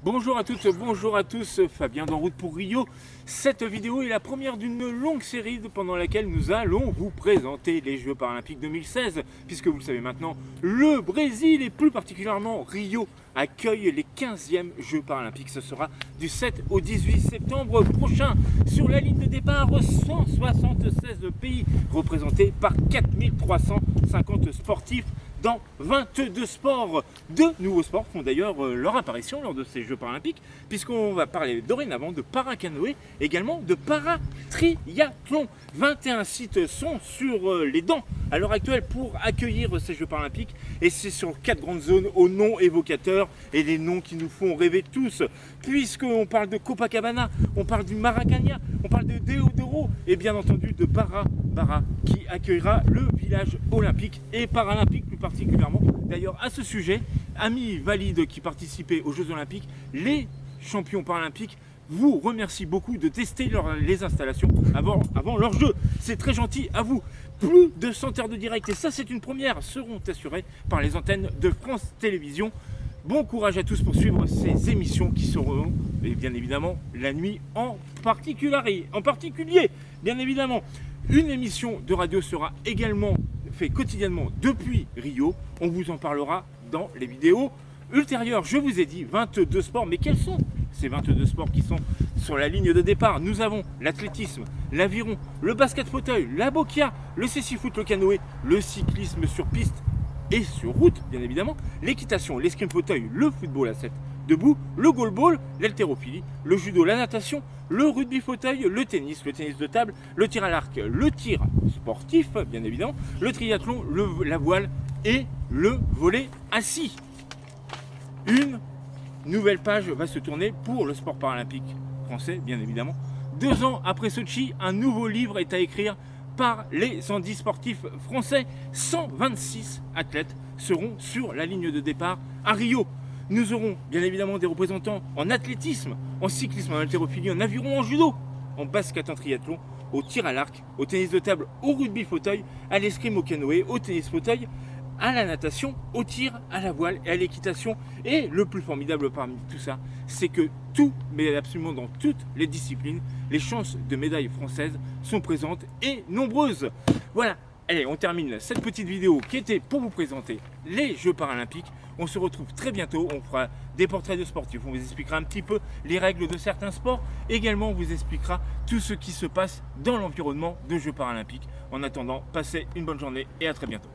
Bonjour à toutes, bonjour à tous, Fabien d'En route pour Rio. Cette vidéo est la première d'une longue série pendant laquelle nous allons vous présenter les Jeux Paralympiques 2016. Puisque vous le savez maintenant, le Brésil et plus particulièrement Rio accueille les 15e Jeux Paralympiques. Ce sera du 7 au 18 septembre prochain. Sur la ligne de départ, 176 pays représentés par 4350 sportifs dans 22 sports. Deux nouveaux sports font d'ailleurs leur apparition lors de ces Jeux Paralympiques, puisqu'on va parler dorénavant de paracanoë, également de paratriathlon. 21 sites sont sur les dents à l'heure actuelle pour accueillir ces Jeux Paralympiques, et c'est sur 4 grandes zones aux noms évocateurs et des noms qui nous font rêver tous, puisqu'on parle de Copacabana, on parle du Maracanã, on parle de Deodoro et bien entendu de Barra qui accueillera le village olympique et paralympique plus particulièrement. D'ailleurs à ce sujet, amis valides qui participaient aux Jeux Olympiques, les champions paralympiques vous remercie beaucoup de tester les installations avant leur jeu. C'est très gentil à vous. Plus de 100 heures de direct, et ça c'est une première, seront assurées par les antennes de France Télévisions. Bon courage à tous pour suivre ces émissions qui seront, et bien évidemment, la nuit en particulier, bien évidemment. Une émission de radio sera également faite quotidiennement depuis Rio. On vous en parlera dans les vidéos ultérieures. Je vous ai dit 22 sports, mais quels sont ces 22 sports qui sont sur la ligne de départ? Nous avons l'athlétisme, l'aviron, le basket fauteuil, la boccia, le cécifoot, le canoë, le cyclisme sur piste et sur route, bien évidemment, l'équitation, l'escrime fauteuil, le football à 7 debout, le goalball, l'haltérophilie, le judo, la natation, le rugby fauteuil, le tennis de table, le tir à l'arc, le tir sportif, bien évidemment, le triathlon, la voile et le volley assis. Une nouvelle page va se tourner pour le sport paralympique français, bien évidemment. 2 ans après Sochi, un nouveau livre est à écrire par les 110 sportifs français. 126 athlètes seront sur la ligne de départ à Rio. Nous aurons bien évidemment des représentants en athlétisme, en cyclisme, en haltérophilie, en aviron, en judo, en basket, en triathlon, au tir à l'arc, au tennis de table, au rugby fauteuil, à l'escrime, au canoë, au tennis fauteuil, à la natation, au tir, à la voile et à l'équitation. Et le plus formidable parmi tout ça, c'est que tout, mais absolument dans toutes les disciplines, les chances de médailles françaises sont présentes et nombreuses. Voilà, allez, on termine cette petite vidéo qui était pour vous présenter les Jeux Paralympiques. On se retrouve très bientôt, on fera des portraits de sportifs, on vous expliquera un petit peu les règles de certains sports. Également, on vous expliquera tout ce qui se passe dans l'environnement de Jeux Paralympiques. En attendant, passez une bonne journée et à très bientôt.